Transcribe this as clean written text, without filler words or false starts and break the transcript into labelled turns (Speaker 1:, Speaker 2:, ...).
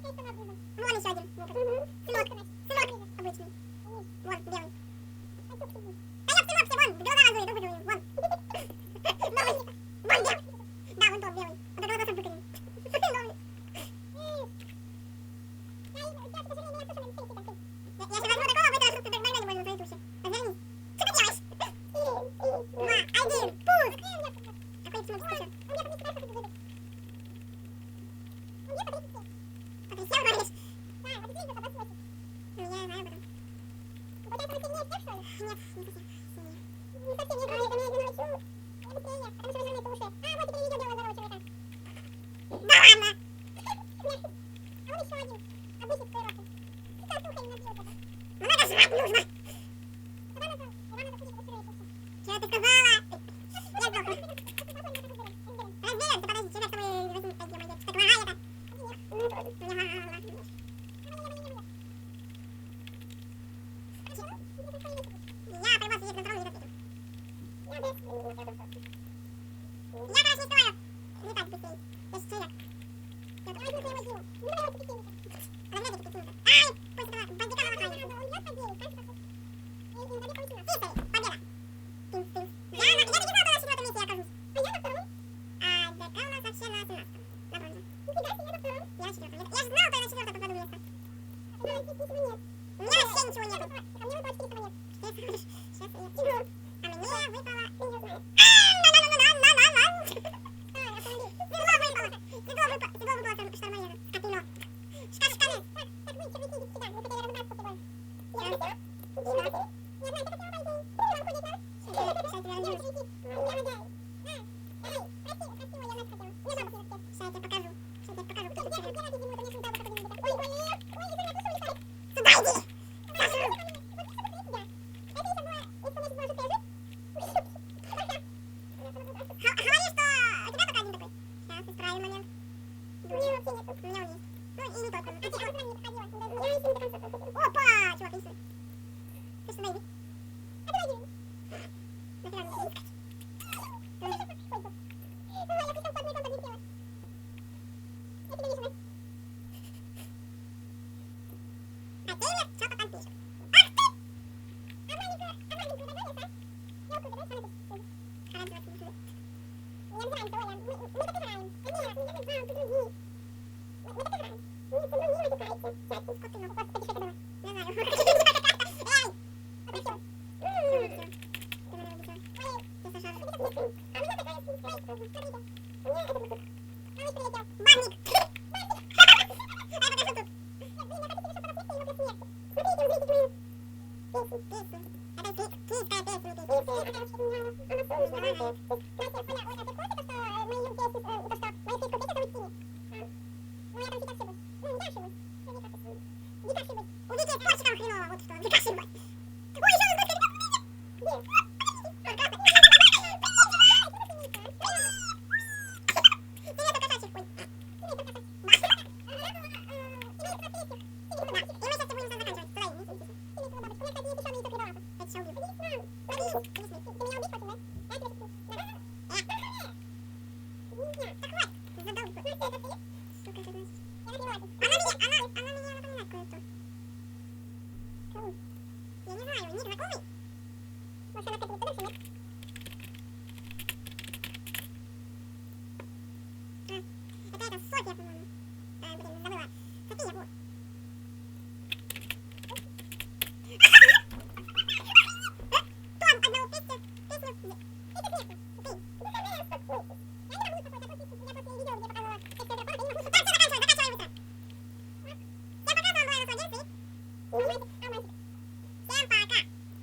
Speaker 1: Вон еще один. Сынок. Сынок обычный. Вон, белый. Да я сынок, все, вон, глаза разует, вон. Вон белый. Да, вон тот белый. Вот это глаза с выкоренем. Я сейчас возьму такого, вытащу, ты нормально можно свои туши. Развернись. Что ты делаешь? 2, 1, пуск! Какой ты смотришь? Потрясел, говоришь? Ну, я знаю об этом. Нет, не совсем. Да ладно! Ну надо жрать нужно! Чего ты сказала? Я сдохла. Разберем, ты подожди, тебя с тобой возьму, пойдем, идет. Что, твоя это? Я привоз едет на втором, едет этим. Я, короче, не стою. Летать быстрее. Я же человек. Разглядите пятинка. Ай! Пусть этого бандика на лохане. Тиса, победа. Тынц. Я не знала, что на 4-м месте я окажусь. ДК у нас вообще на 17-м. На бронзе. Я на 4-м. Я же знала, что я на 4-м попаду место. У меня вообще ничего нету. Сейчас я... А мне выпало... Седло выпало штормоеда. Скотино. Шканы. Сейчас я тебе покажу. Сюда иди! Говори, что у тебя только один такой. Сейчас исправим момент. У меня вообще нету. У меня он есть. Ну и не только. Опа! Чувак, рисует. Ты что, найди? Нафига мне искать? А ты мне что-то там пишешь. Ах ты! А маленькую догонишь, а? Я куда, да? Сама ты пишешь. Не обзираем, Толя. Мы так играем. Нет, не обзираем, ты другие. Мы так играем. Нет, ты другие матюкаете. Сядь, сколько ты ногу. Вот, это что было? Не знаю. Эй! Все. Все. Ты меня убедила. Я сошла. А у меня такая спинская. Смотрите. У меня этот мотор. Малыш прилетел. Банник! А я покажу тут. Нет, блин, я хочу тебе, чтобы посмотреть его смерти. Смотрите, увидите мою песню. Это киевская песня. Я не знаю, ник знакомый? Может, она к этому подальше, нет?